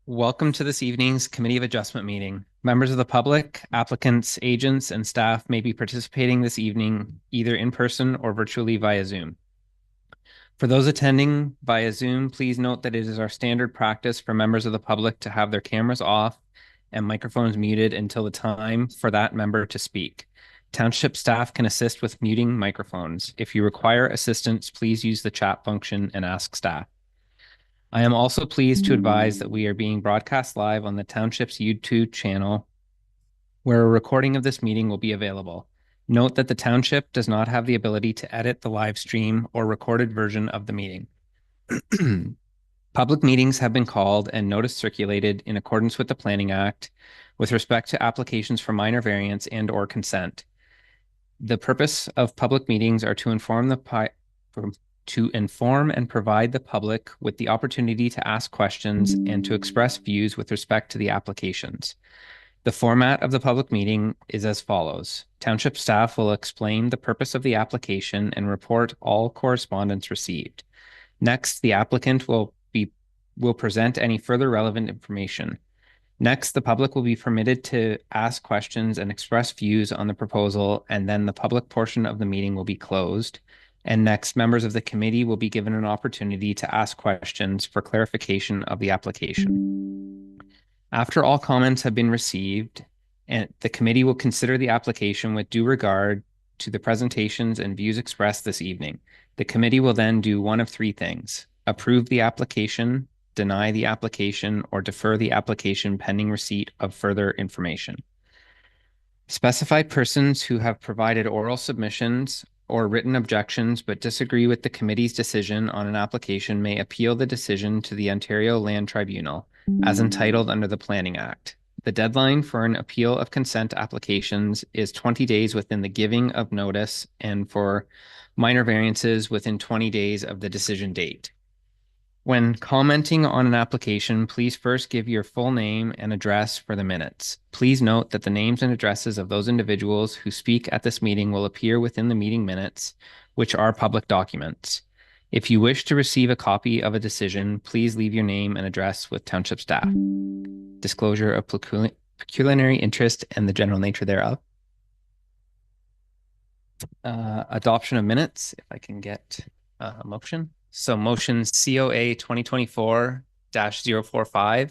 Welcome to this evening's Committee of Adjustment meeting. Members of the public, applicants, agents, and staff may be participating this evening either in person or virtually via Zoom. For those attending via Zoom, please note that it is our standard practice for members of the public to have their cameras off and microphones muted until the time for that member to speak. Township staff can assist with muting microphones. If you require assistance, please use the chat function and ask staff. I am also pleased to advise that we are being broadcast live on the Township's YouTube channel, where a recording of this meeting will be available. Note that the Township does not have the ability to edit the live stream or recorded version of the meeting. Public meetings have been called and notice circulated in accordance with the Planning Act with respect to applications for minor variance and/or consent. The purpose of public meetings are to inform and provide the public with the opportunity to ask questions and to express views with respect to the applications. The format of the public meeting is as follows. Township staff will explain the purpose of the application and report all correspondence received. Next, the applicant will present any further relevant information. Next, the public will be permitted to ask questions and express views on the proposal, and then the public portion of the meeting will be closed. And next, members of the committee will be given an opportunity to ask questions for clarification of the application. After all comments have been received, and the committee will consider the application with due regard to the presentations and views expressed this evening. The committee will then do one of three things: approve the application, deny the application, or defer the application pending receipt of further information. Specified persons who have provided oral submissions or written objections but disagree with the committee's decision on an application may appeal the decision to the Ontario Land Tribunal, as entitled under the Planning Act. The deadline for an appeal of consent applications is 20 days within the giving of notice, and for minor variances within 20 days of the decision date. When commenting on an application, please first give your full name and address for the minutes. Please note that the names and addresses of those individuals who speak at this meeting will appear within the meeting minutes, which are public documents. If you wish to receive a copy of a decision, please leave your name and address with Township staff. Disclosure of pecuniary interest and the general nature thereof. Adoption of minutes, if I can get a motion. So motion COA 2024-045,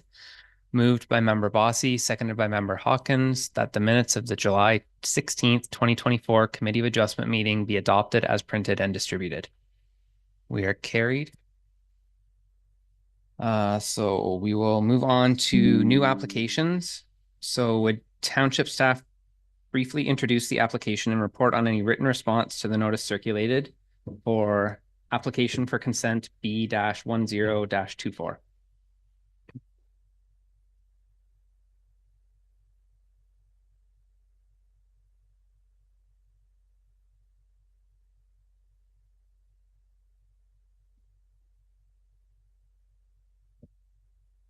moved by member Bossy, seconded by member Hawkins, that the minutes of the July 16th, 2024 Committee of Adjustment meeting be adopted as printed and distributed. We are carried. So we will move on to new applications. So would Township staff briefly introduce the application and report on any written response to the notice circulated for application for consent B-10-24.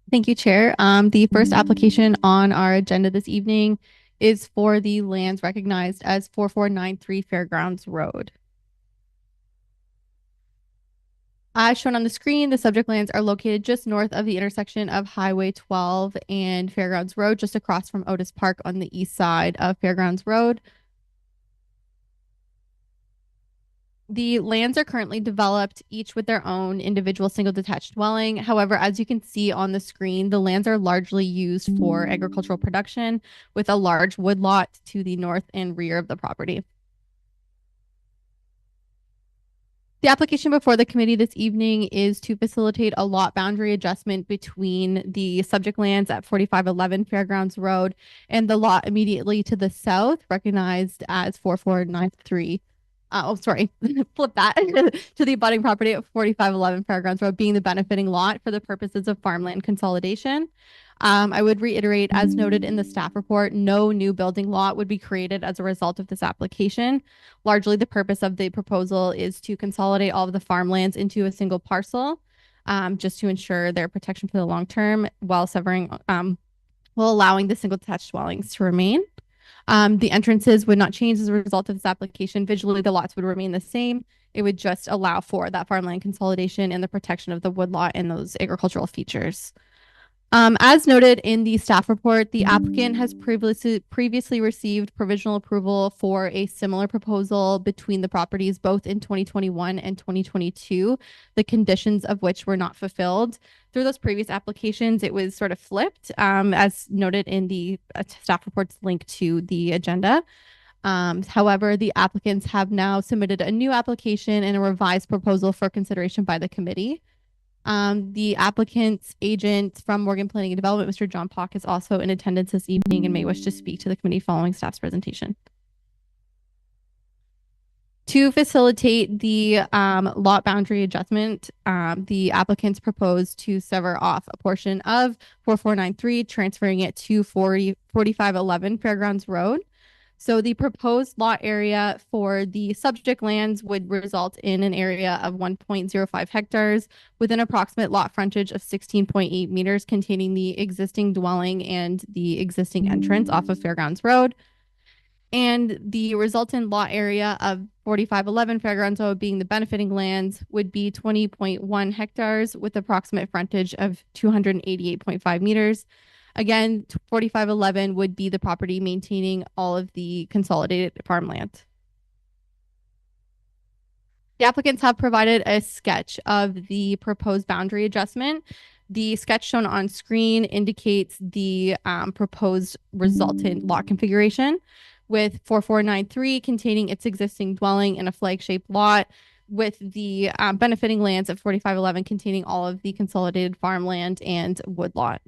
Thank you, Chair. The first application on our agenda this evening is for the lands recognized as 4493 Fairgrounds Road. As shown on the screen, the subject lands are located just north of the intersection of Highway 12 and Fairgrounds Road, just across from Otis Park on the east side of Fairgrounds Road. The lands are currently developed, each with their own individual single detached dwelling. However, as you can see on the screen, the lands are largely used for agricultural production, with a large woodlot to the north and rear of the property. The application before the committee this evening is to facilitate a lot boundary adjustment between the subject lands at 4511 Fairgrounds Road and the lot immediately to the south, recognized as 4493. Flip that to the abutting property at 4511 Fairgrounds Road being the benefiting lot for the purposes of farmland consolidation. I would reiterate, as noted in the staff report, no new building lot would be created as a result of this application. Largely, the purpose of the proposal is to consolidate all of the farmlands into a single parcel, just to ensure their protection for the long term while allowing the single detached dwellings to remain. The entrances would not change as a result of this application. Visually, the lots would remain the same. It would just allow for that farmland consolidation and the protection of the woodlot and those agricultural features. As noted in the staff report, the applicant has previously received provisional approval for a similar proposal between the properties both in 2021 and 2022, the conditions of which were not fulfilled. Through those previous applications, it was sort of flipped, as noted in the staff report's link to the agenda. However, the applicants have now submitted a new application and a revised proposal for consideration by the committee. The applicant's agent from Morgan Planning and Development, Mr. John Pauk, is also in attendance this evening and may wish to speak to the committee following staff's presentation. To facilitate the lot boundary adjustment, the applicants proposed to sever off a portion of 4493, transferring it to 4511 Fairgrounds Road. So the proposed lot area for the subject lands would result in an area of 1.05 hectares with an approximate lot frontage of 16.8 meters containing the existing dwelling and the existing entrance off of Fairgrounds Road. And the resultant lot area of 4511 Fairgrounds Road being the benefiting lands would be 20.1 hectares with approximate frontage of 288.5 meters. Again, 4511 would be the property maintaining all of the consolidated farmland. The applicants have provided a sketch of the proposed boundary adjustment. The sketch shown on screen indicates the proposed resultant lot configuration, with 4493 containing its existing dwelling in a flag-shaped lot, with the benefiting lands at 4511 containing all of the consolidated farmland and woodlot.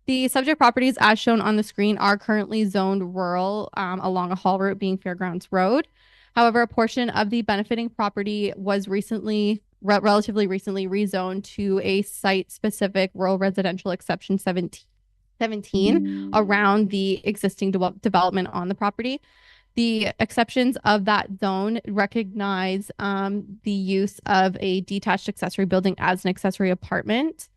The subject properties, as shown on the screen, are currently zoned rural along a haul route being Fairgrounds Road. However, a portion of the benefiting property was relatively recently rezoned to a site-specific rural residential exception 17 around the existing development on the property. The exceptions of that zone recognize the use of a detached accessory building as an accessory apartment.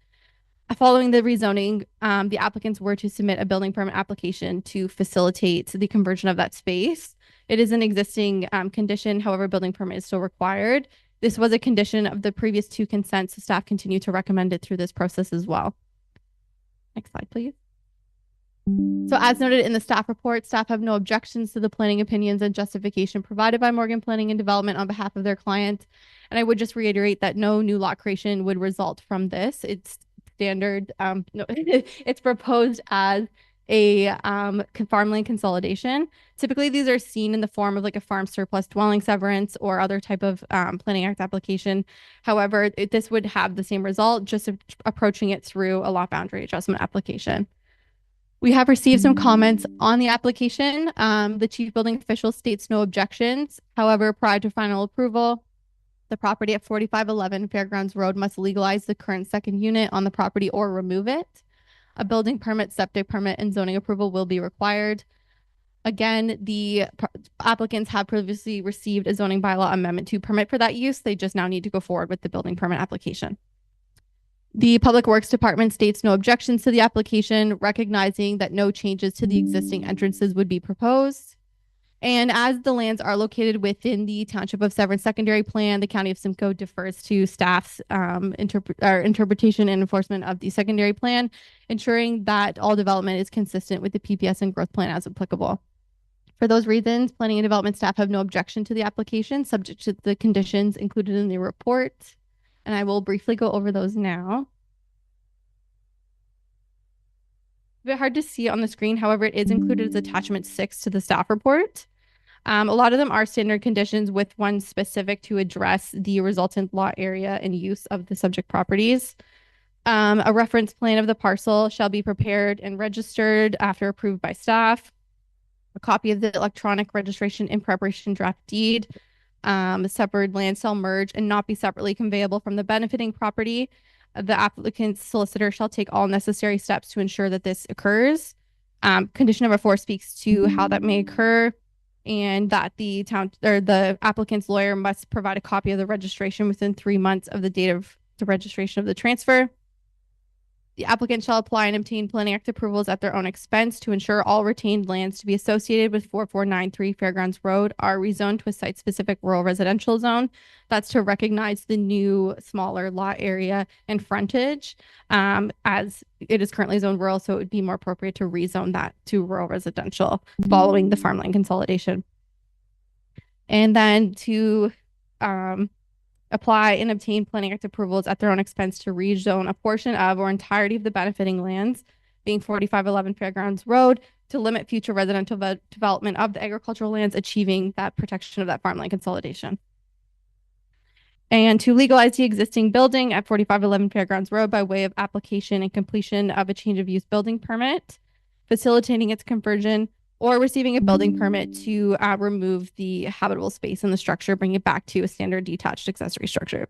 Following the rezoning, the applicants were to submit a building permit application to facilitate the conversion of that space. It is an existing condition, however, building permit is still required. This was a condition of the previous two consents, so staff continue to recommend it through this process as well. Next slide, please. So as noted in the staff report, staff have no objections to the planning opinions and justification provided by Morgan Planning and Development on behalf of their client. And I would just reiterate that no new lot creation would result from this. It's standard, it's proposed as a farmland consolidation. Typically, these are seen in the form of like a farm surplus dwelling severance or other type of Planning Act application. However, this would have the same result, just approaching it through a lot boundary adjustment application. We have received some comments on the application. The chief building official states no objections. However, prior to final approval, the property at 4511 Fairgrounds Road must legalize the current second unit on the property or remove it. A building permit, septic permit, and zoning approval will be required. Again, the applicants have previously received a zoning bylaw amendment to permit for that use. They just now need to go forward with the building permit application. The Public Works Department states no objections to the application, recognizing that no changes to the existing entrances would be proposed. And as the lands are located within the Township of Severn Secondary Plan, the County of Simcoe defers to staff's interpretation and enforcement of the secondary plan, ensuring that all development is consistent with the PPS and growth plan as applicable. For those reasons, Planning and Development staff have no objection to the application, subject to the conditions included in the report. And I will briefly go over those now. A bit hard to see on the screen. However, it is included as attachment 6 to the staff report. A lot of them are standard conditions, with one specific to address the resultant lot area and use of the subject properties. A reference plan of the parcel shall be prepared and registered after approved by staff. A copy of the electronic registration in preparation draft deed. A separate land sale merge and not be separately conveyable from the benefiting property. The applicant's solicitor shall take all necessary steps to ensure that this occurs. Condition number 4 speaks to how that may occur, and that the applicant's lawyer must provide a copy of the registration within 3 months of the date of the registration of the transfer. The applicant shall apply and obtain Planning Act approvals at their own expense to ensure all retained lands to be associated with 4493 Fairgrounds Road are rezoned to a site-specific rural residential zone. That's to recognize the new smaller lot area and frontage, as it is currently zoned rural, so it would be more appropriate to rezone that to rural residential following the farmland consolidation. And then to apply and obtain Planning Act approvals at their own expense to rezone a portion of or entirety of the benefiting lands, being 4511 Fairgrounds Road, to limit future residential development of the agricultural lands, achieving that protection of that farmland consolidation. And to legalize the existing building at 4511 Fairgrounds Road by way of application and completion of a change of use building permit, facilitating its conversion, or receiving a building permit to remove the habitable space in the structure, bring it back to a standard detached accessory structure.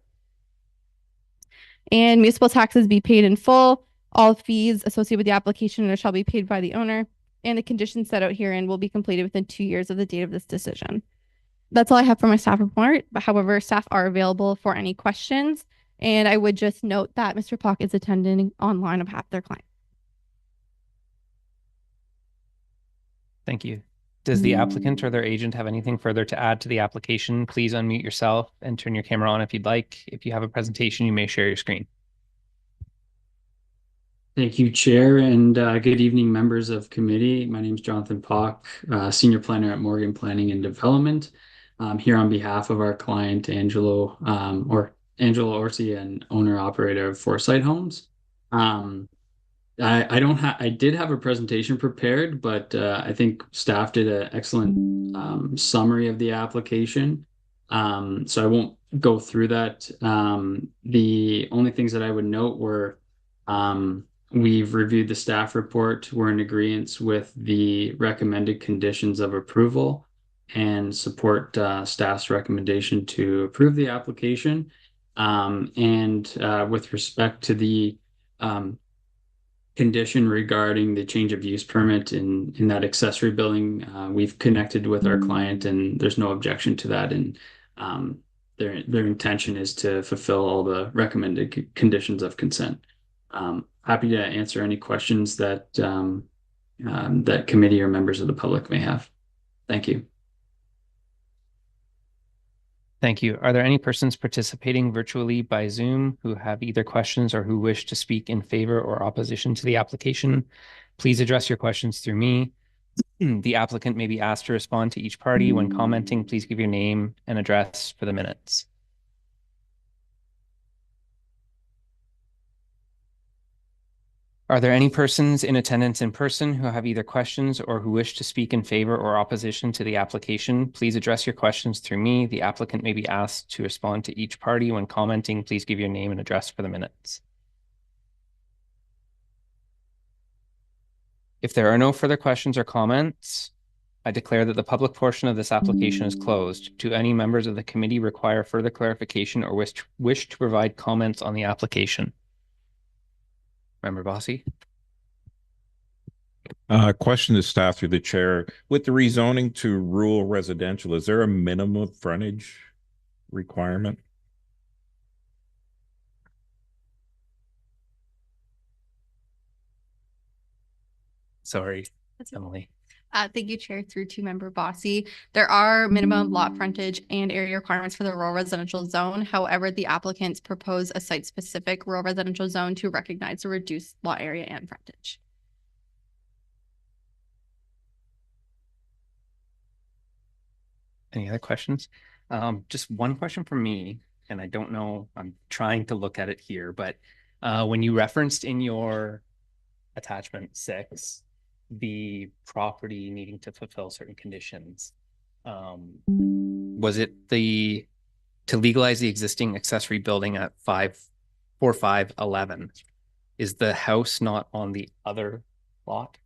And municipal taxes be paid in full. All fees associated with the application shall be paid by the owner. And the conditions set out herein will be completed within 2 years of the date of this decision. That's all I have for my staff report. But however, staff are available for any questions. And I would just note that Mr. Pauk is attending online on behalf of their client. Thank you. Does the applicant or their agent have anything further to add to the application? Please unmute yourself and turn your camera on if you'd like. If you have a presentation, you may share your screen. Thank you, Chair, and good evening, members of committee. My name is Jonathan Pauk, Senior Planner at Morgan Planning and Development. I'm here on behalf of our client, Angelo Orsi, and owner-operator of FORSITE Homes. I did have a presentation prepared, but I think staff did an excellent summary of the application. So I won't go through that. The only things that I would note were we've reviewed the staff report. We're in agreement with the recommended conditions of approval and support staff's recommendation to approve the application. With respect to the condition regarding the change of use permit in that accessory building, we've connected with our client and there's no objection to that. And their intention is to fulfill all the recommended conditions of consent. Happy to answer any questions that that committee or members of the public may have. Thank you. Thank you. Are there any persons participating virtually by Zoom who have either questions or who wish to speak in favor or opposition to the application? Please address your questions through me. The applicant may be asked to respond to each party. When commenting, please give your name and address for the minutes. Are there any persons in attendance in person who have either questions or who wish to speak in favor or opposition to the application? Please address your questions through me. The applicant may be asked to respond to each party. When commenting, please give your name and address for the minutes. If there are no further questions or comments, I declare that the public portion of this application is closed. Do any members of the committee require further clarification or wish to provide comments on the application? Member Bossy. Question to staff through the chair. With the rezoning to rural residential, is there a minimum frontage requirement? Sorry, That's Emily. Thank you, Chair, through to Member Bossy. There are minimum lot frontage and area requirements for the rural residential zone. However, the applicants propose a site-specific rural residential zone to recognize the reduced lot area and frontage. Any other questions? Just one question from me, and I don't know, I'm trying to look at it here, but when you referenced in your attachment 6, the property needing to fulfill certain conditions, was it to legalize the existing accessory building at 54511? Is the house not on the other lot?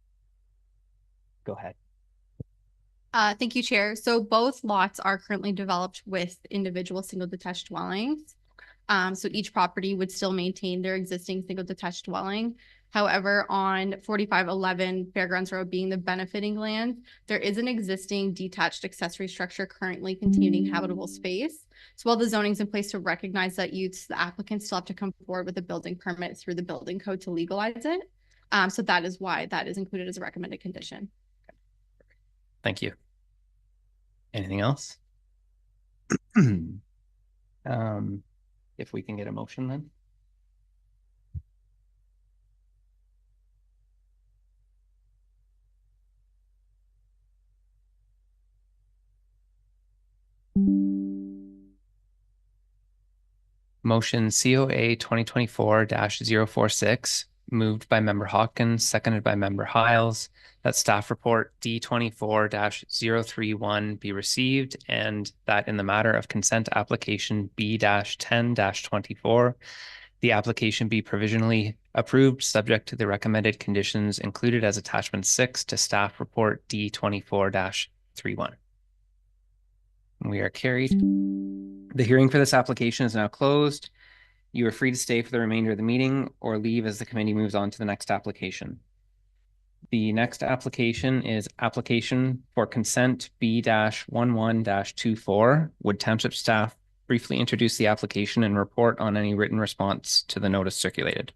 Go ahead. Thank you, Chair. So both lots are currently developed with individual single detached dwellings. So each property would still maintain their existing single detached dwelling. However, on 4511 Fairgrounds Road being the benefiting land, there is an existing detached accessory structure currently containing habitable space. So while the zoning's in place to recognize that use, the applicants still have to come forward with a building permit through the building code to legalize it. So that is why that is included as a recommended condition. Thank you. Anything else? If we can get a motion then. Motion COA 2024-046, moved by Member Hawkins, seconded by Member Hiles, that staff report D24-031 be received, and that in the matter of consent application B-10-24, the application be provisionally approved, subject to the recommended conditions included as attachment 6 to staff report D24-31. We are carried. The hearing for this application is now closed. You are free to stay for the remainder of the meeting or leave as the committee moves on to the next application. The next application is application for consent B-11-24. Would Township staff briefly introduce the application and report on any written response to the notice circulated?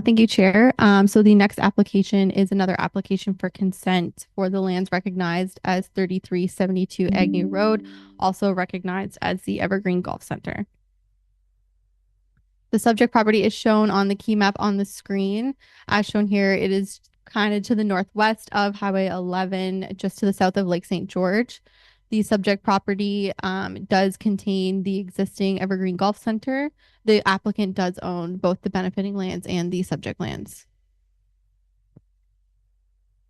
Thank you, Chair. So the next application is another application for consent for the lands recognized as 3372 Agnew Road, also recognized as the Evergreen Golf Center. The subject property is shown on the key map on the screen. As shown here, it is kind of to the northwest of Highway 11, just to the south of Lake St. George. The subject property does contain the existing Evergreen Golf Center. The applicant does own both the benefiting lands and the subject lands.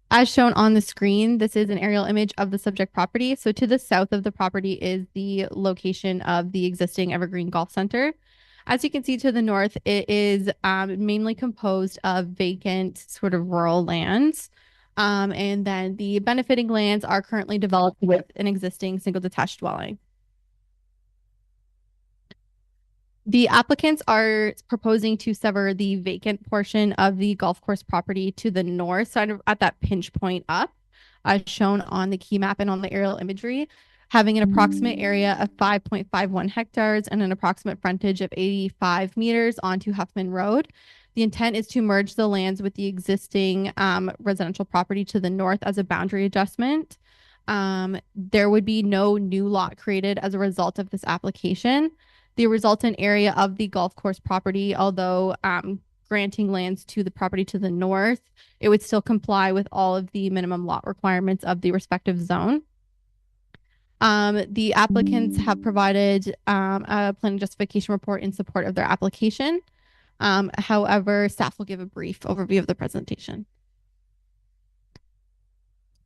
As shown on the screen, this is an aerial image of the subject property. So to the south of the property is the location of the existing Evergreen Golf Center. As you can see to the north, it is mainly composed of vacant sort of rural lands. And then the benefiting lands are currently developed with an existing single detached dwelling. The applicants are proposing to sever the vacant portion of the golf course property to the north side of, at that pinch point up, as shown on the key map and on the aerial imagery, having an approximate area of 5.51 hectares and an approximate frontage of 85 meters onto Huffman Road. The intent is to merge the lands with the existing residential property to the north as a boundary adjustment. There would be no new lot created as a result of this application. The resultant area of the golf course property, although granting lands to the property to the north, it would still comply with all of the minimum lot requirements of the respective zone. The applicants have provided a planning justification report in support of their application. However, staff will give a brief overview of the presentation.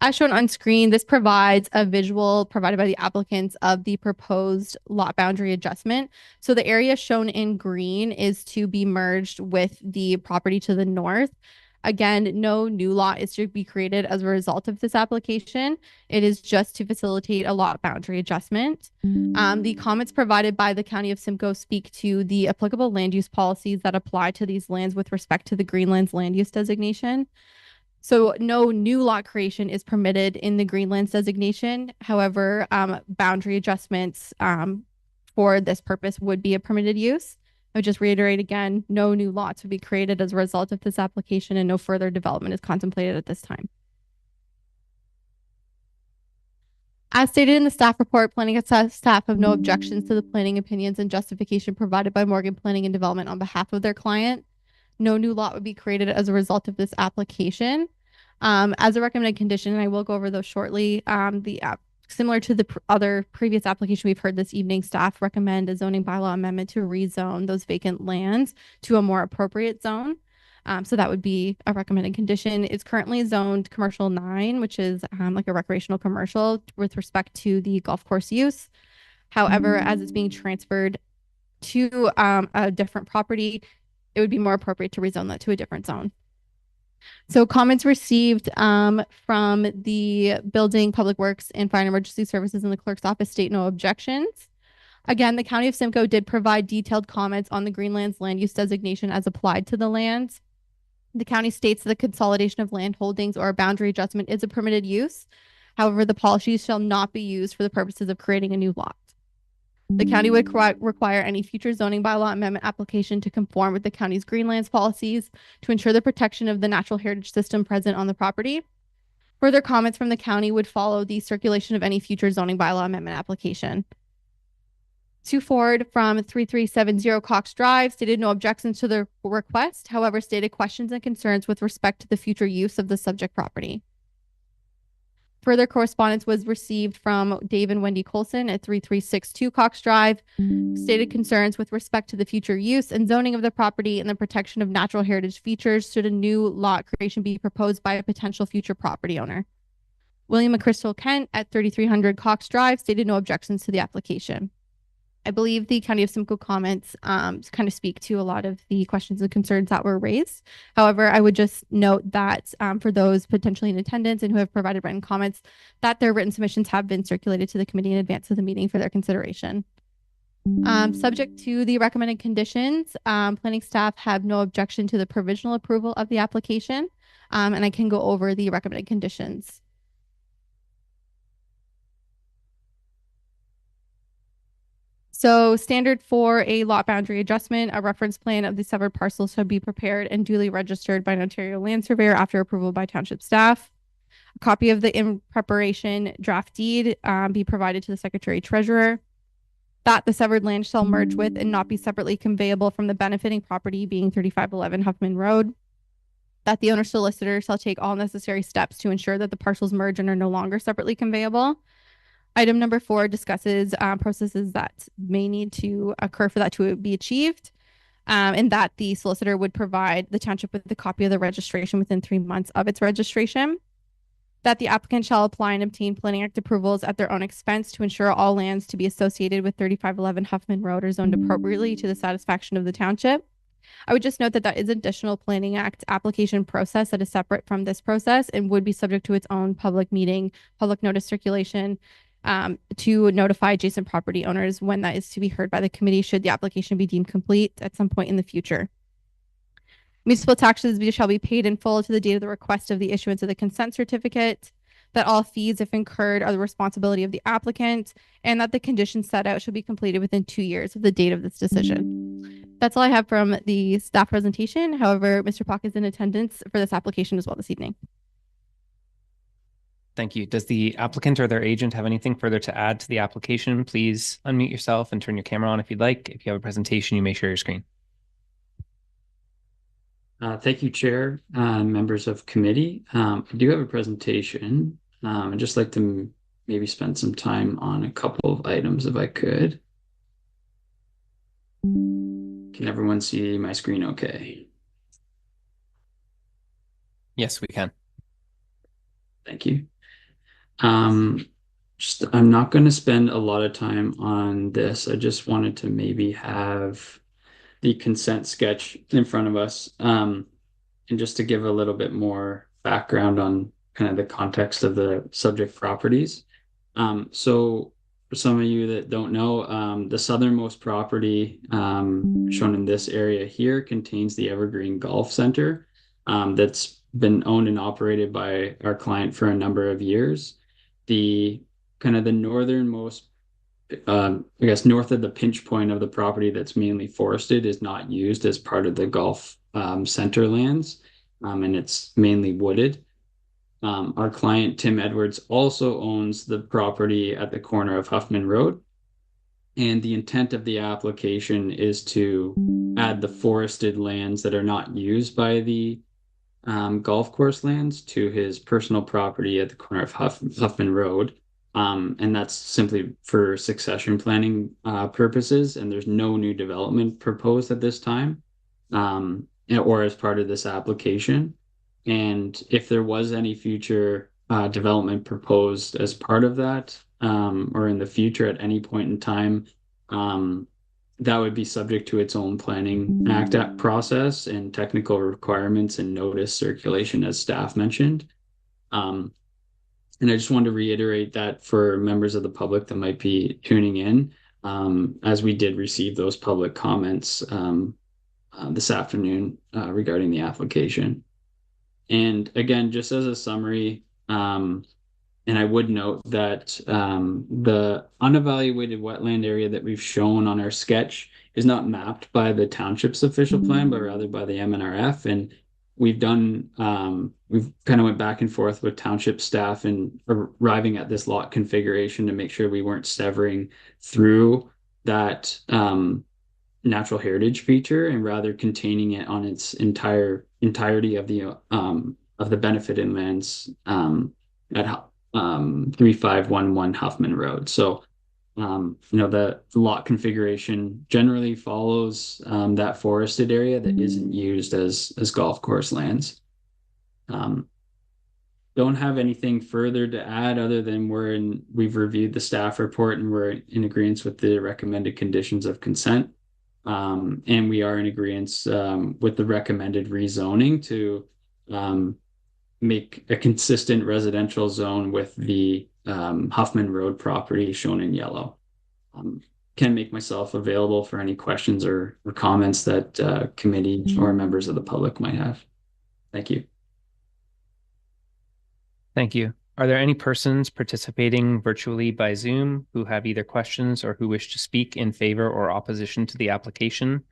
As shown on screen, this provides a visual provided by the applicants of the proposed lot boundary adjustment. So the area shown in green is to be merged with the property to the north. Again, no new lot is to be created as a result of this application. It is just to facilitate a lot boundary adjustment. The comments provided by the County of Simcoe speak to the applicable land use policies that apply to these lands with respect to the Greenlands land use designation. So no new lot creation is permitted in the Greenlands designation. However, boundary adjustments for this purpose would be a permitted use. I would just reiterate again, no new lots would be created as a result of this application and no further development is contemplated at this time. As stated in the staff report, planning staff have no objections to the planning opinions and justification provided by Morgan Planning and Development on behalf of their client. No new lot would be created as a result of this application. As a recommended condition, and I will go over those shortly, similar to the other previous application we've heard this evening, staff recommend a zoning bylaw amendment to rezone those vacant lands to a more appropriate zone. So that would be a recommended condition. It's currently zoned commercial 9, which is like a recreational commercial with respect to the golf course use. However, as it's being transferred to a different property, it would be more appropriate to rezone that to a different zone. So comments received from the Building, Public Works, and Fire and Emergency Services in the clerk's office state no objections. Again, the County of Simcoe did provide detailed comments on the Greenlands land use designation as applied to the lands. The county states that the consolidation of land holdings or a boundary adjustment is a permitted use. However, the policies shall not be used for the purposes of creating a new lot. The county would require any future zoning bylaw amendment application to conform with the county's Greenlands policies to ensure the protection of the natural heritage system present on the property. Further comments from the county would follow the circulation of any future zoning bylaw amendment application. Sue Ford from 3370 Cox Drive stated no objections to the request, however, stated questions and concerns with respect to the future use of the subject property. Further correspondence was received from Dave and Wendy Colson at 3362 Cox Drive, stated concerns with respect to the future use and zoning of the property and the protection of natural heritage features should a new lot creation be proposed by a potential future property owner. William and Crystal Kent at 3300 Cox Drive stated no objections to the application. I believe the County of Simcoe comments kind of speak to a lot of the questions and concerns that were raised. However, I would just note that for those potentially in attendance and who have provided written comments, that their written submissions have been circulated to the committee in advance of the meeting for their consideration. Subject to the recommended conditions, planning staff have no objection to the provisional approval of the application, and I can go over the recommended conditions. So standard for a lot boundary adjustment, a reference plan of the severed parcels shall be prepared and duly registered by an Ontario land surveyor after approval by township staff. A copy of the in preparation draft deed be provided to the secretary treasurer. That the severed land shall merge with and not be separately conveyable from the benefiting property being 3511 Huffman Road. That the owner solicitor shall take all necessary steps to ensure that the parcels merge and are no longer separately conveyable. Item number 4 discusses processes that may need to occur for that to be achieved, and that the solicitor would provide the township with a copy of the registration within 3 months of its registration. That the applicant shall apply and obtain Planning Act approvals at their own expense to ensure all lands to be associated with 3511 Huffman Road are zoned appropriately to the satisfaction of the township. I would just note that that is additional Planning Act application process that is separate from this process and would be subject to its own public meeting, public notice circulation, to notify adjacent property owners when that is to be heard by the committee should the application be deemed complete at some point in the future. Municipal taxes shall be paid in full to the date of the request of the issuance of the consent certificate, that all fees, if incurred, are the responsibility of the applicant, and that the conditions set out should be completed within 2 years of the date of this decision. That's all I have from the staff presentation. However, Mr. Pauk is in attendance for this application as well this evening. Thank you. Does the applicant or their agent have anything further to add to the application? Please unmute yourself and turn your camera on if you'd like. If you have a presentation, you may share your screen. Thank you, Chair, members of committee. I do have a presentation. I'd just like to maybe spend some time on a couple of items if I could. Can everyone see my screen okay? Yes, we can. Thank you. I'm not going to spend a lot of time on this. I just wanted to maybe have the consent sketch in front of us, and just to give a little bit more background on kind of the context of the subject properties. So for some of you that don't know, the southernmost property shown in this area here contains the Evergreen Golf Center that's been owned and operated by our client for a number of years. The kind of the northernmost I guess north of the pinch point of the property that's mainly forested is not used as part of the golf center lands, and it's mainly wooded. Our client, Tim Edwards, also owns the property at the corner of Huffman Road. And the intent of the application is to add the forested lands that are not used by the golf course lands to his personal property at the corner of Huffman Road. And that's simply for succession planning purposes. And there's no new development proposed at this time or as part of this application. And if there was any future development proposed as part of that, or in the future at any point in time, that would be subject to its own planning act process and technical requirements and notice circulation, as staff mentioned. And I just wanted to reiterate that for members of the public that might be tuning in, as we did receive those public comments this afternoon regarding the application. And again, just as a summary, and I would note that the unevaluated wetland area that we've shown on our sketch is not mapped by the township's official plan, but rather by the MNRF. And we've kind of went back and forth with township staff and arriving at this lot configuration to make sure we weren't severing through that natural heritage feature and rather containing it on its entirety of the benefited lands at 3511 Huffman Road. So the lot configuration generally follows that forested area that isn't used as golf course lands. Don't have anything further to add other than we've reviewed the staff report and we're in agreement with the recommended conditions of consent. And we are in agreement with the recommended rezoning to make a consistent residential zone with the Huffman Road property shown in yellow. Can make myself available for any questions or comments that committee or members of the public might have. Thank you. Thank you. Are there any persons participating virtually by Zoom who have either questions or who wish to speak in favor or opposition to the application?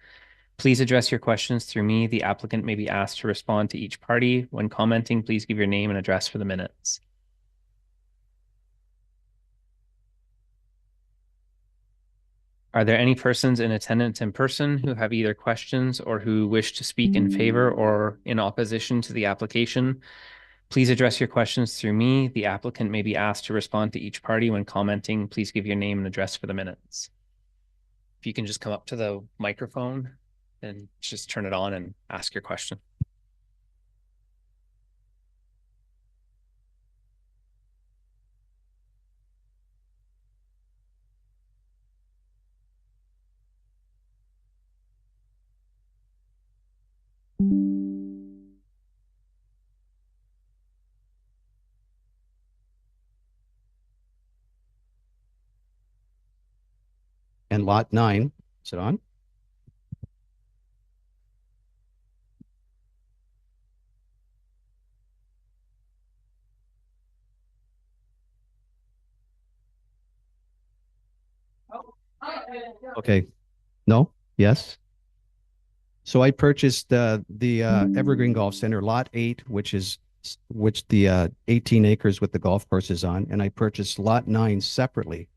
Please address your questions through me. The applicant may be asked to respond to each party. When commenting, please give your name and address for the minutes. Are there any persons in attendance in person who have either questions or who wish to speak in favor or in opposition to the application? Please address your questions through me. The applicant may be asked to respond to each party. When commenting, please give your name and address for the minutes. If you can just come up to the microphone and just turn it on and ask your question. And lot 9, is it on? Okay. No? Yes? So I purchased the Evergreen Golf Center, lot 8, which the 18 acres with the golf course is on, and I purchased lot 9 separately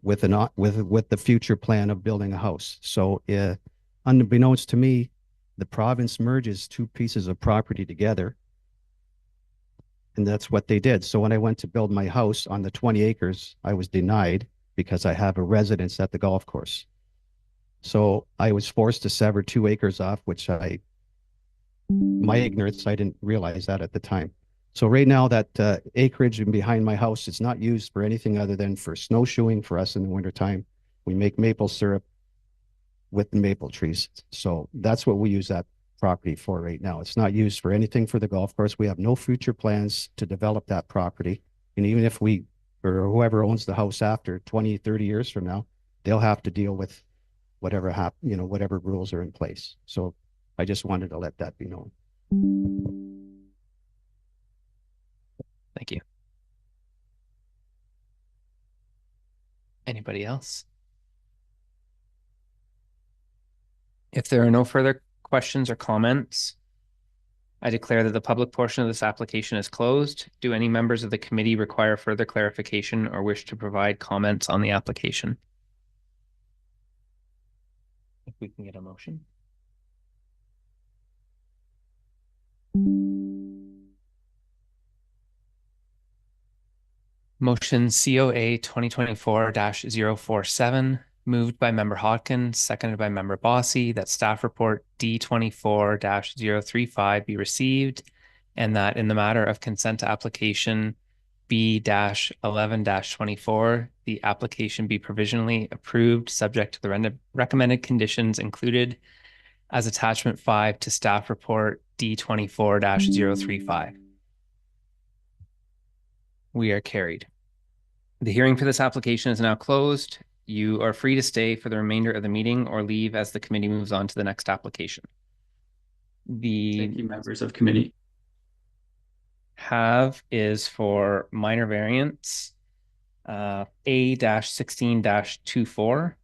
with the future plan of building a house. So unbeknownst to me, the province merges 2 pieces of property together. And that's what they did. So when I went to build my house on the 20 acres, I was denied because I have a residence at the golf course. So I was forced to sever 2 acres off, which my ignorance, I didn't realize that at the time. So right now that acreage behind my house is not used for anything other than for snowshoeing for us in the wintertime. We make maple syrup with the maple trees. So that's what we use that property for right now. It's not used for anything for the golf course. We have no future plans to develop that property. And even if we, or whoever owns the house after 20, 30 years from now, they'll have to deal with whatever whatever rules are in place. So I just wanted to let that be known. Thank you. Anybody else? If there are no further questions or comments, I declare that the public portion of this application is closed. Do any members of the committee require further clarification or wish to provide comments on the application? If we can get a motion. Motion COA 2024-047, moved by Member Hodgkin, seconded by Member Bossy, that staff report D24-035 be received, and that in the matter of consent to application B-11-24, the application be provisionally approved, subject to the recommended conditions included as attachment 5 to staff report D24-035. We are carried. The hearing for this application is now closed. You are free to stay for the remainder of the meeting or leave as the committee moves on to the next application. Thank you, members of committee. Have is for minor variance A-16-24.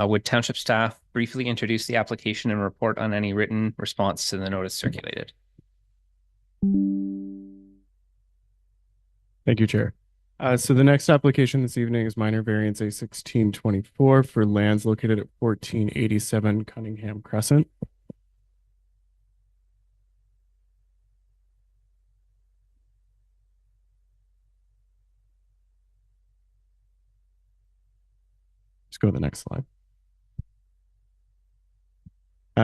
Would township staff briefly introduce the application and report on any written response to the notice circulated? Thank you, Chair. So the next application this evening is minor variance A-16-24 for lands located at 1487 Cunningham Crescent. Let's go to the next slide.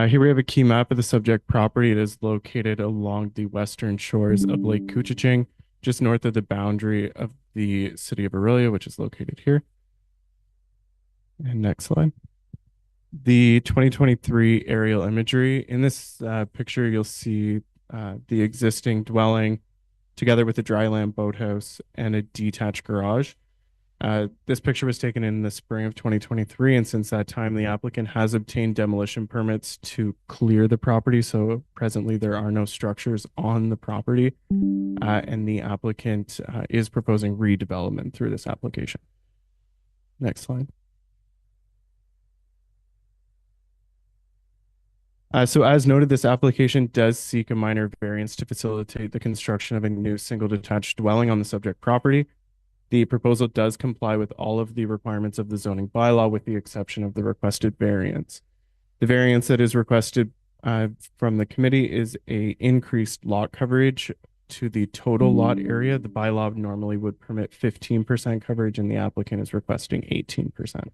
Here we have a key map of the subject property. It is located along the western shores of Lake Couchiching, just north of the boundary of the city of Aurelia, which is located here. And next slide. The 2023 aerial imagery. In this picture, you'll see the existing dwelling together with a dryland boathouse and a detached garage. This picture was taken in the spring of 2023, and since that time, the applicant has obtained demolition permits to clear the property. So presently, there are no structures on the property, and the applicant is proposing redevelopment through this application. Next slide. So as noted, this application does seek a minor variance to facilitate the construction of a new single detached dwelling on the subject property. The proposal does comply with all of the requirements of the zoning bylaw with the exception of the requested variance. The variance that is requested from the committee is a increased lot coverage to the total lot area. The bylaw normally would permit 15% coverage and the applicant is requesting 18%.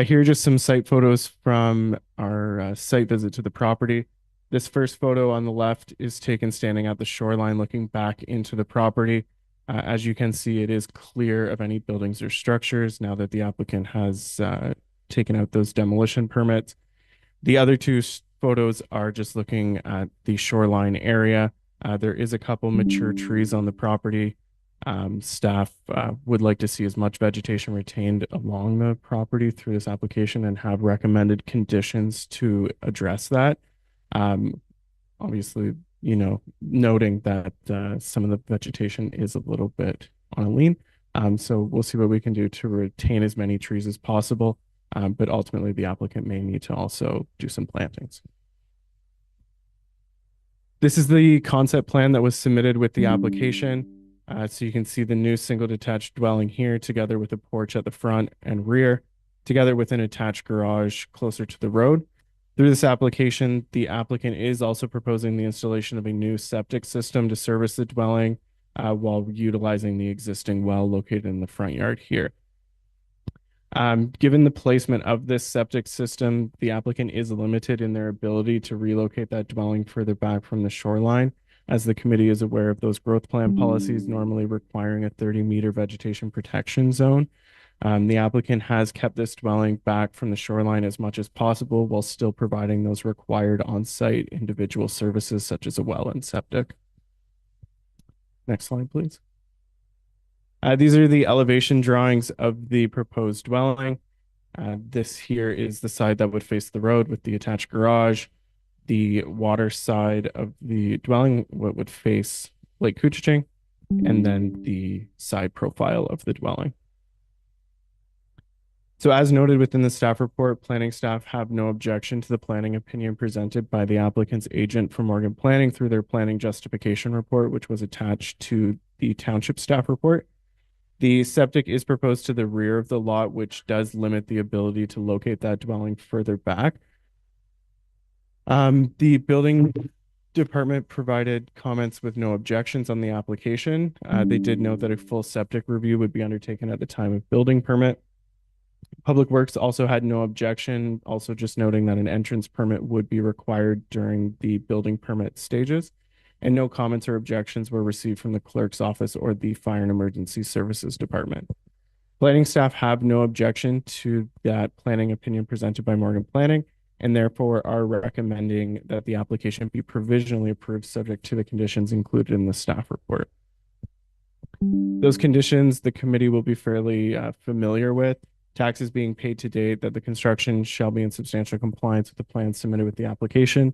Here are just some site photos from our site visit to the property. This first photo on the left is taken standing at the shoreline looking back into the property. As you can see, it is clear of any buildings or structures now that the applicant has taken out those demolition permits. The other two photos are just looking at the shoreline area. There is a couple mature trees on the property. Staff would like to see as much vegetation retained along the property through this application and have recommended conditions to address that. Obviously, noting that some of the vegetation is a little bit on a lean. So we'll see what we can do to retain as many trees as possible. But ultimately, the applicant may need to also do some plantings. This is the concept plan that was submitted with the application. So you can see the new single detached dwelling here together with a porch at the front and rear, together with an attached garage closer to the road. Through this application, the applicant is also proposing the installation of a new septic system to service the dwelling while utilizing the existing well located in the front yard here. Given the placement of this septic system, the applicant is limited in their ability to relocate that dwelling further back from the shoreline, as the committee is aware of those growth plan policies normally requiring a 30-meter vegetation protection zone. The applicant has kept this dwelling back from the shoreline as much as possible while still providing those required on-site individual services such as a well and septic. Next slide, please. These are the elevation drawings of the proposed dwelling. This here is the side that would face the road with the attached garage. The water side of the dwelling would face Lake Couchiching, and then the side profile of the dwelling. So as noted within the staff report, planning staff have no objection to the planning opinion presented by the applicant's agent for Morgan Planning through their planning justification report, which was attached to the township staff report. The septic is proposed to the rear of the lot, which does limit the ability to locate that dwelling further back. The building department provided comments with no objections on the application. They did note that a full septic review would be undertaken at the time of building permit. Public Works also had no objection, also just noting that an entrance permit would be required during the building permit stages, and no comments or objections were received from the clerk's office or the Fire and Emergency Services Department. Planning staff have no objection to that planning opinion presented by Morgan Planning, and therefore are recommending that the application be provisionally approved subject to the conditions included in the staff report. Those conditions the committee will be fairly familiar with. Taxes being paid to date, that the construction shall be in substantial compliance with the plans submitted with the application,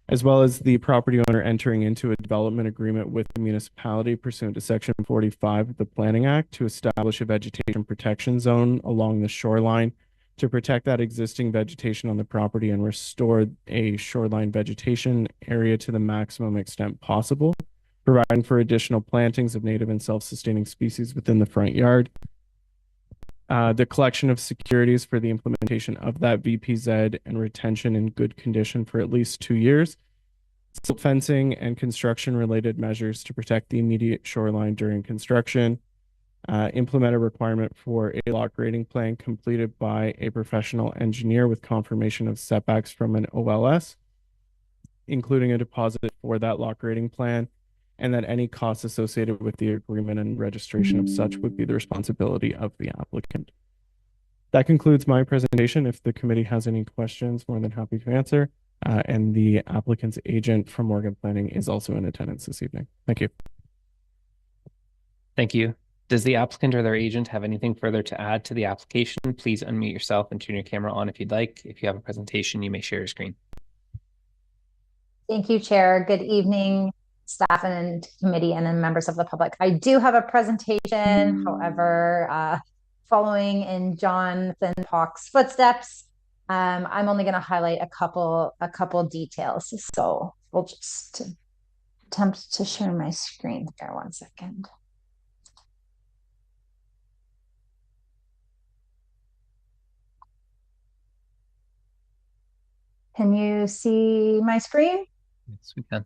as well as the property owner entering into a development agreement with the municipality pursuant to Section 45 of the Planning Act to establish a vegetation protection zone along the shoreline to protect that existing vegetation on the property and restore a shoreline vegetation area to the maximum extent possible, providing for additional plantings of native and self-sustaining species within the front yard. The collection of securities for the implementation of that VPZ and retention in good condition for at least 2 years. Silt fencing and construction related measures to protect the immediate shoreline during construction. Implement a requirement for a lot grading plan completed by a professional engineer with confirmation of setbacks from an OLS, including a deposit for that lot grading plan, and that any costs associated with the agreement and registration of such would be the responsibility of the applicant. That concludes my presentation. If the committee has any questions, more than happy to answer. And the applicant's agent from Morgan Planning is also in attendance this evening. Thank you. Thank you. Does the applicant or their agent have anything further to add to the application? Please unmute yourself and turn your camera on if you'd like. If you have a presentation, you may share your screen. Thank you, Chair. Good evening, staff and committee and then members of the public. I do have a presentation, however, following in Jonathan Pauk's footsteps, I'm only going to highlight a couple details. So we'll just attempt to share my screen here. 1 second. Can you see my screen? Yes, we can.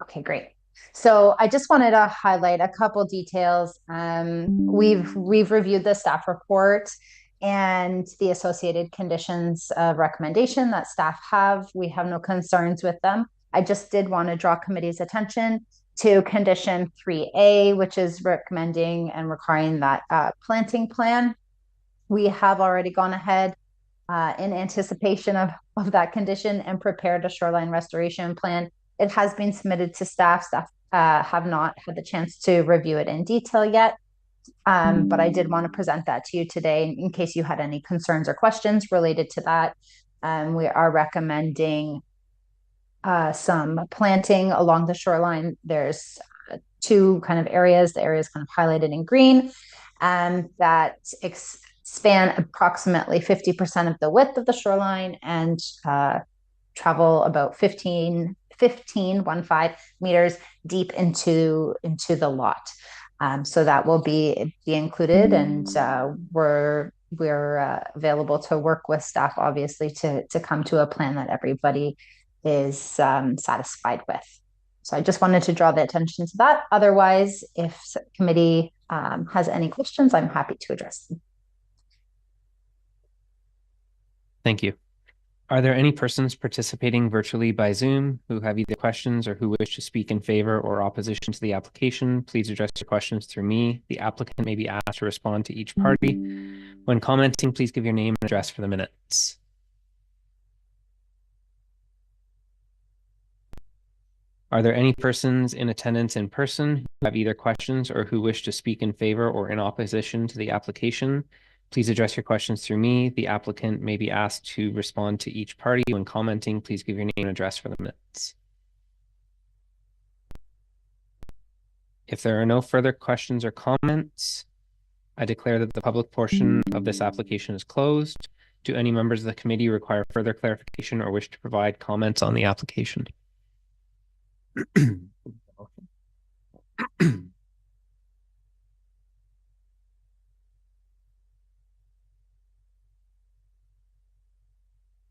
Okay, great. So I just wanted to highlight a couple details. We've reviewed the staff report and the associated conditions of recommendation that staff have. We have no concerns with them. I just did want to draw committee's attention to condition 3A, which is recommending and requiring that planting plan. We have already gone ahead in anticipation of that condition and prepared a shoreline restoration plan. It has been submitted to staff. Staff have not had the chance to review it in detail yet. But I did want to present that to you today in case you had any concerns or questions related to that. We are recommending some planting along the shoreline. There's two kind of areas. The areas kind of highlighted in green that span approximately 50% of the width of the shoreline and travel about 15 meters deep into the lot. So that will be included, and we're available to work with staff, obviously, to come to a plan that everybody is satisfied with. So I just wanted to draw the attention to that. Otherwise, if committee has any questions, I'm happy to address them. Thank you. Are there any persons participating virtually by Zoom who have either questions or who wish to speak in favor or opposition to the application? Please address your questions through me. The applicant may be asked to respond to each party. When commenting, please give your name and address for the minutes. Are there any persons in attendance in person who have either questions or who wish to speak in favor or in opposition to the application? Please address your questions through me. The applicant may be asked to respond to each party. When commenting, please give your name and address for the minutes. If there are no further questions or comments, I declare that the public portion of this application is closed. Do any members of the committee require further clarification or wish to provide comments on the application?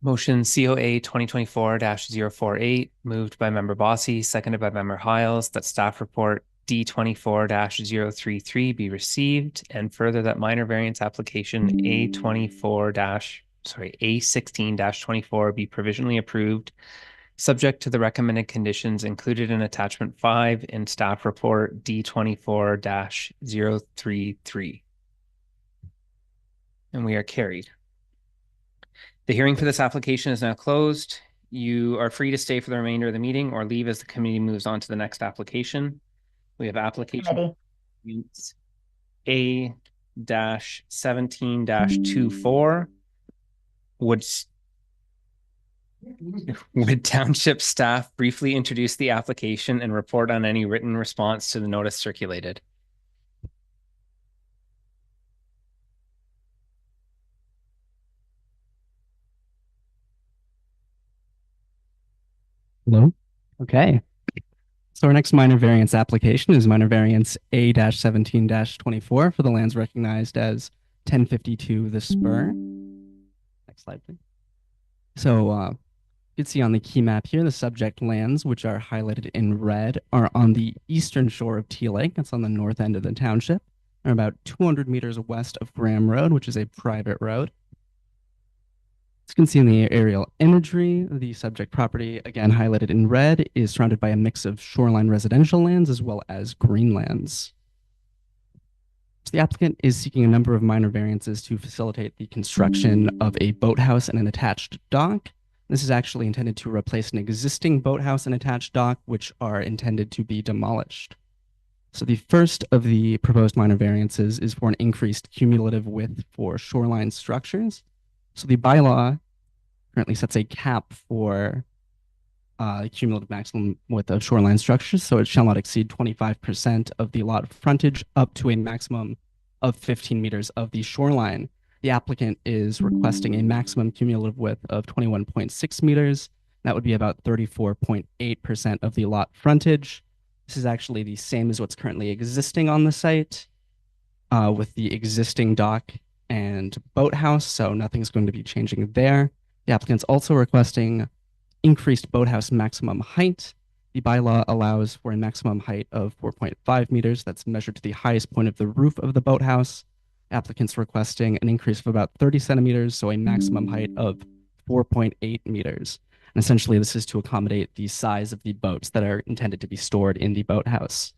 Motion COA 2024-048, moved by member Bossy, seconded by member Hiles, that staff report D24-033 be received, and further that minor variance application A16-24 be provisionally approved, subject to the recommended conditions included in attachment 5 in staff report D24-033. And we are carried. The hearing for this application is now closed. You are free to stay for the remainder of the meeting or leave as the committee moves on to the next application. We have application A-17-24. Would township staff briefly introduce the application and report on any written response to the notice circulated? Hello. Okay. So our next minor variance application is minor variance A-17-24 for the lands recognized as 1052 the Spur. Next slide, please. So you can see on the key map here, the subject lands, which are highlighted in red, are on the eastern shore of Tea Lake. That's on the north end of the township. They're about 200 meters west of Graham Road, which is a private road. As you can see in the aerial imagery, the subject property, again highlighted in red, is surrounded by a mix of shoreline residential lands as well as greenlands. So the applicant is seeking a number of minor variances to facilitate the construction of a boathouse and an attached dock. This is actually intended to replace an existing boathouse and attached dock, which are intended to be demolished. So the first of the proposed minor variances is for an increased cumulative width for shoreline structures. So the bylaw currently sets a cap for cumulative maximum width of shoreline structures, so it shall not exceed 25% of the lot frontage up to a maximum of 15 meters of the shoreline. The applicant is requesting a maximum cumulative width of 21.6 meters. That would be about 34.8% of the lot frontage. This is actually the same as what's currently existing on the site with the existing dock and boathouse, so nothing's going to be changing there. The applicant's also requesting increased boathouse maximum height. The bylaw allows for a maximum height of 4.5 meters. That's measured to the highest point of the roof of the boathouse. Applicant's requesting an increase of about 30 centimeters, so a maximum height of 4.8 meters. And essentially, this is to accommodate the size of the boats that are intended to be stored in the boathouse.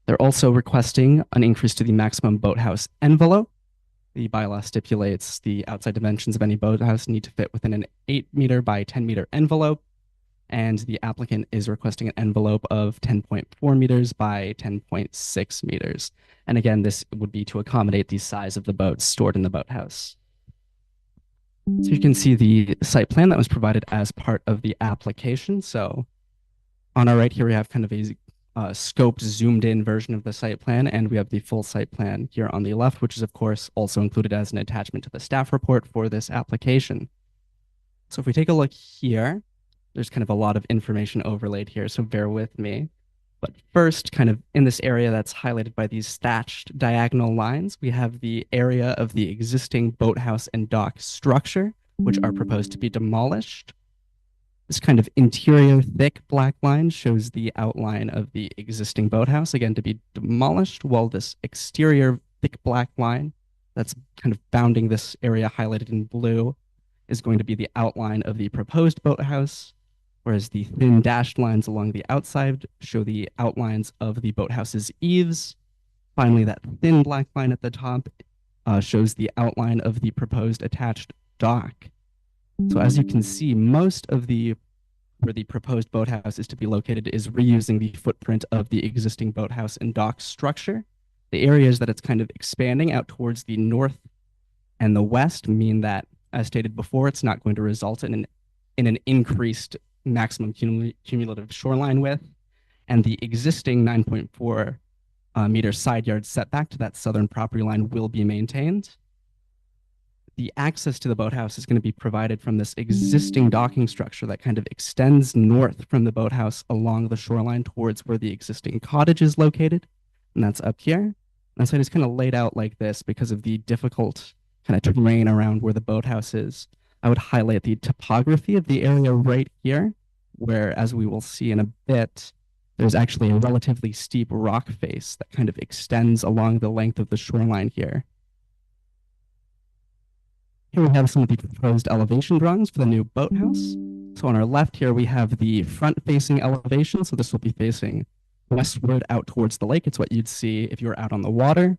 They're also requesting an increase to the maximum boathouse envelope. The bylaw stipulates the outside dimensions of any boathouse need to fit within an 8 meter by 10 meter envelope, and the applicant is requesting an envelope of 10.4 meters by 10.6 meters. And again, this would be to accommodate the size of the boats stored in the boathouse. So you can see the site plan that was provided as part of the application. So on our right here, we have kind of a scoped, zoomed in version of the site plan, and we have the full site plan here on the left, which is of course also included as an attachment to the staff report for this application. So if we take a look here, there's kind of a lot of information overlaid here, so bear with me. But first, kind of in this area that's highlighted by these thatched diagonal lines, we have the area of the existing boathouse and dock structure, which are proposed to be demolished. This kind of interior thick black line shows the outline of the existing boathouse, again, to be demolished, while this exterior thick black line that's kind of bounding this area highlighted in blue is going to be the outline of the proposed boathouse, whereas the thin dashed lines along the outside show the outlines of the boathouse's eaves. Finally, that thin black line at the top shows the outline of the proposed attached dock. So as you can see, most of where the proposed boathouse is to be located is reusing the footprint of the existing boathouse and dock structure. The areas that it's kind of expanding out towards the north and the west mean that, as stated before, it's not going to result in an increased maximum cumulative shoreline width. And the existing 9.4 meter side yard setback to that southern property line will be maintained. The access to the boathouse is going to be provided from this existing docking structure that kind of extends north from the boathouse along the shoreline towards where the existing cottage is located. And that's up here. And so it is kind of laid out like this because of the difficult kind of terrain around where the boathouse is. I would highlight the topography of the area right here, where, as we will see in a bit, there's actually a relatively steep rock face that kind of extends along the length of the shoreline here. Here we have some of the proposed elevation drawings for the new boathouse. So on our left here, we have the front-facing elevation. So this will be facing westward out towards the lake. It's what you'd see if you were out on the water.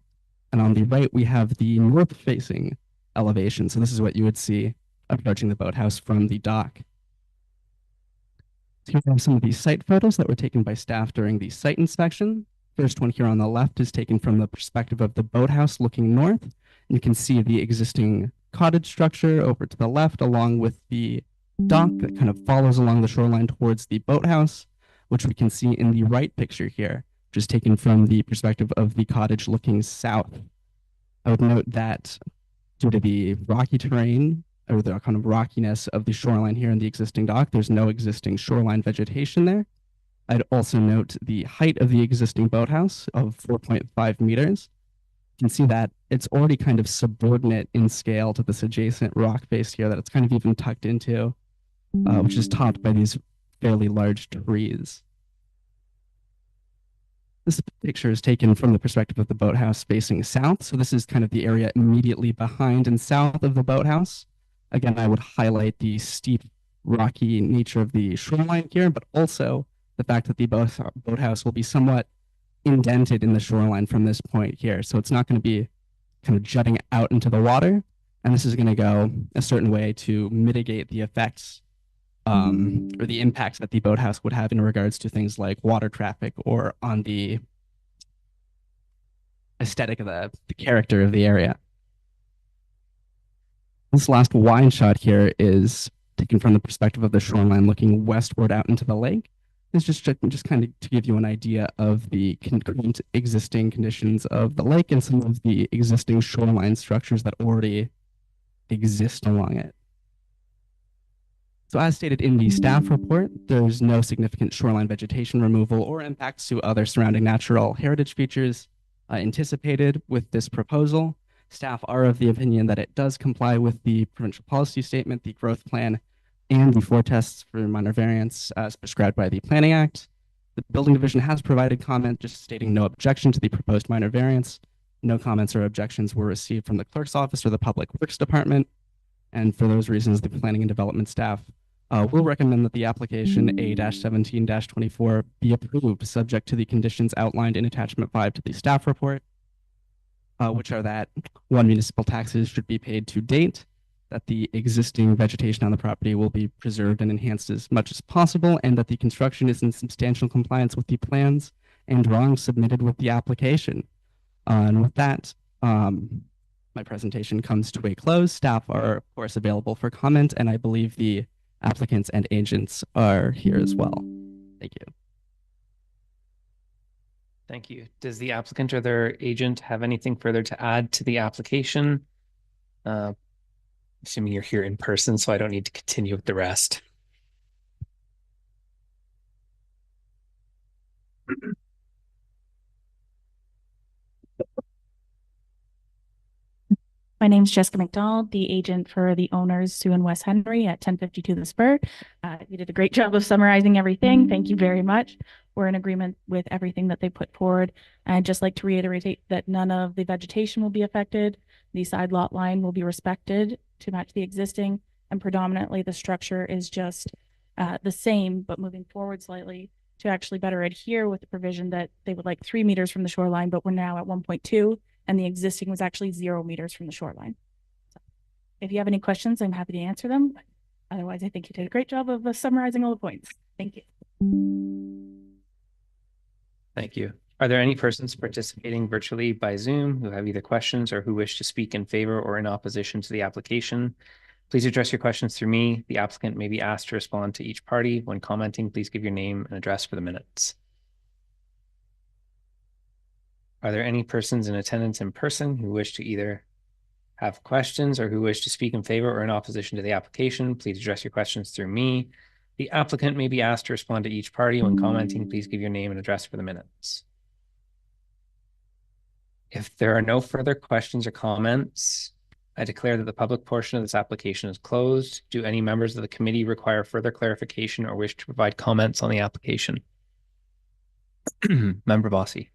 And on the right, we have the north-facing elevation. So this is what you would see approaching the boathouse from the dock. So here we have some of the site photos that were taken by staff during the site inspection. First one here on the left is taken from the perspective of the boathouse looking north. And you can see the existing cottage structure over to the left, along with the dock that kind of follows along the shoreline towards the boathouse, which we can see in the right picture here, which is taken from the perspective of the cottage looking south. I would note that due to the rocky terrain or the kind of rockiness of the shoreline here in the existing dock, there's no existing shoreline vegetation there. I'd also note the height of the existing boathouse of 4.5 meters. You can see that it's already kind of subordinate in scale to this adjacent rock face here that it's kind of even tucked into, which is topped by these fairly large trees. This picture is taken from the perspective of the boathouse facing south. So this is kind of the area immediately behind and south of the boathouse. Again, I would highlight the steep, rocky nature of the shoreline here, but also the fact that the boathouse will be somewhat indented in the shoreline from this point here. So it's not going to be kind of jutting out into the water. And this is going to go a certain way to mitigate the effects or the impacts that the boathouse would have in regards to things like water traffic or on the aesthetic of the character of the area. This last wine shot here is taken from the perspective of the shoreline looking westward out into the lake. It's just kind of to give you an idea of the current existing conditions of the lake and some of the existing shoreline structures that already exist along it. So as stated in the staff report, there's no significant shoreline vegetation removal or impacts to other surrounding natural heritage features anticipated with this proposal. Staff are of the opinion that it does comply with the provincial policy statement, the growth plan, and the foretests for minor variance as prescribed by the Planning Act. The building division has provided comment just stating no objection to the proposed minor variance. No comments or objections were received from the clerk's office or the public works department. And for those reasons, the planning and development staff will recommend that the application A-17-24 be approved subject to the conditions outlined in attachment 5 to the staff report, which are that 1, municipal taxes should be paid to date, that the existing vegetation on the property will be preserved and enhanced as much as possible, and that the construction is in substantial compliance with the plans and drawings submitted with the application. And with that, my presentation comes to a close. Staff are, of course, available for comment, and I believe the applicants and agents are here as well. Thank you. Thank you. Does the applicant or their agent have anything further to add to the application? Assuming you're here in person, so I don't need to continue with the rest. My name is Jessica MacDonald, the agent for the owners, Sue and Wes Henry at 1052 The Spur. You did a great job of summarizing everything. Thank you very much. We're in agreement with everything that they put forward. I'd just like to reiterate that none of the vegetation will be affected. The side lot line will be respected to match the existing, and predominantly the structure is just the same, but moving forward slightly to actually better adhere with the provision that they would like 3 meters from the shoreline, but we're now at 1.2. And the existing was actually 0 meters from the shoreline. So if you have any questions, I'm happy to answer them. Otherwise, I think you did a great job of summarizing all the points. Thank you. Thank you. Are there any persons participating virtually by Zoom who have either questions or who wish to speak in favor or in opposition to the application? Please address your questions through me. The applicant may be asked to respond to each party. When commenting, please give your name and address for the minutes. Are there any persons in attendance in person who wish to either have questions or who wish to speak in favor or in opposition to the application? Please address your questions through me. The applicant may be asked to respond to each party. When commenting, please give your name and address for the minutes. If there are no further questions or comments, I declare that the public portion of this application is closed. Do any members of the committee require further clarification or wish to provide comments on the application? Member Bossy.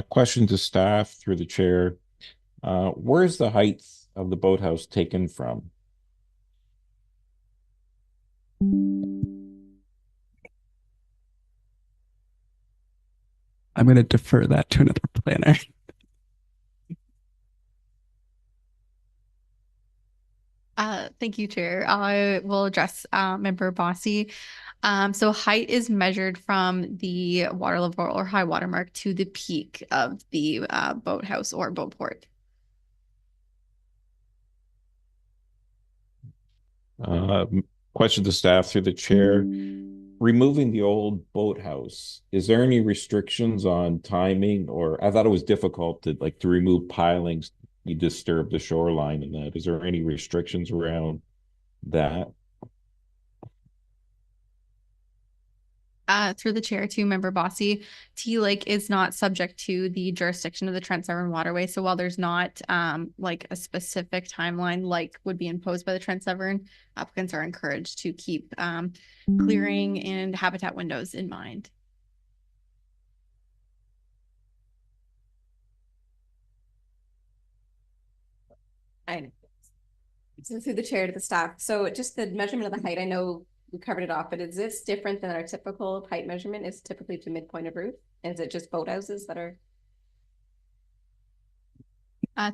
Question to staff through the chair. Where is the height of the boathouse taken from? I'm going to defer that to another planner. Thank you, Chair. I will address Member Bossy. So height is measured from the water level or high water mark to the peak of the boathouse or boatport. Question to staff through the chair. Removing the old boathouse, is there any restrictions on timing? Or I thought it was difficult to remove pilings, you disturb the shoreline and that. Is there any restrictions around that? Through the chair to Member Bossy, T Lake is not subject to the jurisdiction of the Trent Severn Waterway. So while there's not like a specific timeline like would be imposed by the Trent Severn, applicants are encouraged to keep clearing and habitat windows in mind. So through the chair to the staff. So just the measurement of the height, I know we covered it off, but is this different than our typical height measurement? Is typically to midpoint of roof? And is it just boathouses that are?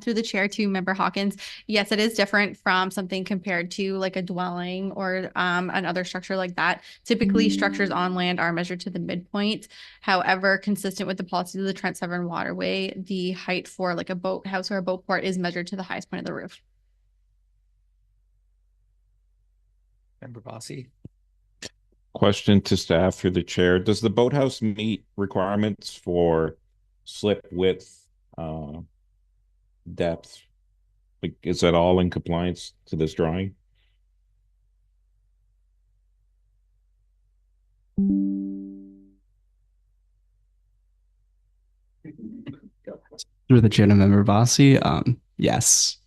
Through the chair to Member Hawkins, yes, it is different from something compared to like a dwelling or another structure like that. Typically, structures on land are measured to the midpoint. However, consistent with the policy of the Trent Severn Waterway, the height for like a boathouse or a boatport is measured to the highest point of the roof. Member Bossy. Question to staff through the chair. Does the boathouse meet requirements for slip width, depth? Like, is that all in compliance to this drawing? Through the chair to Member Bossy, yes.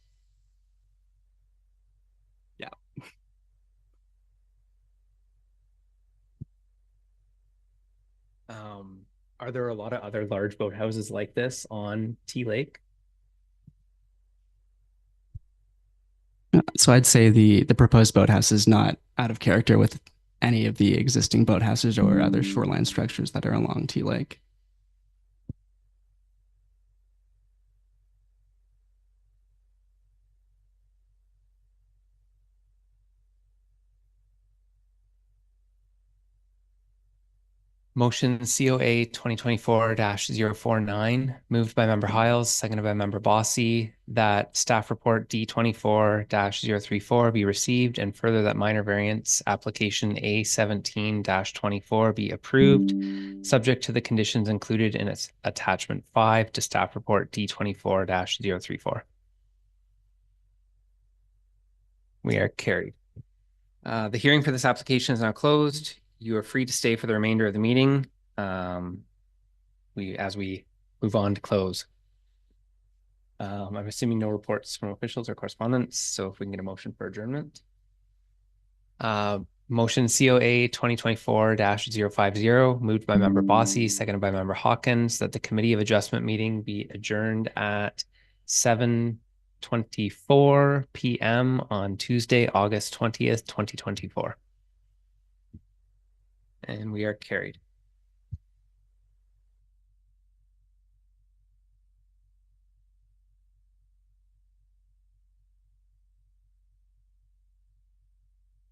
Are there a lot of other large boathouses like this on T Lake? So I'd say the proposed boathouse is not out of character with any of the existing boathouses or other shoreline structures that are along T Lake. Motion COA 2024-049, moved by Member Hiles, seconded by Member Bossy, that staff report D24-034 be received, and further that minor variance application A17-24 be approved, subject to the conditions included in its attachment 5 to staff report D24-034. We are carried. The hearing for this application is now closed. You are free to stay for the remainder of the meeting. As we move on to close. I'm assuming no reports from officials or correspondence. So if we can get a motion for adjournment. Motion COA 2024-050, moved by Member Bossy, seconded by Member Hawkins, that the Committee of Adjustment meeting be adjourned at 7:24 p.m. on Tuesday, August 20th, 2024. And we are carried.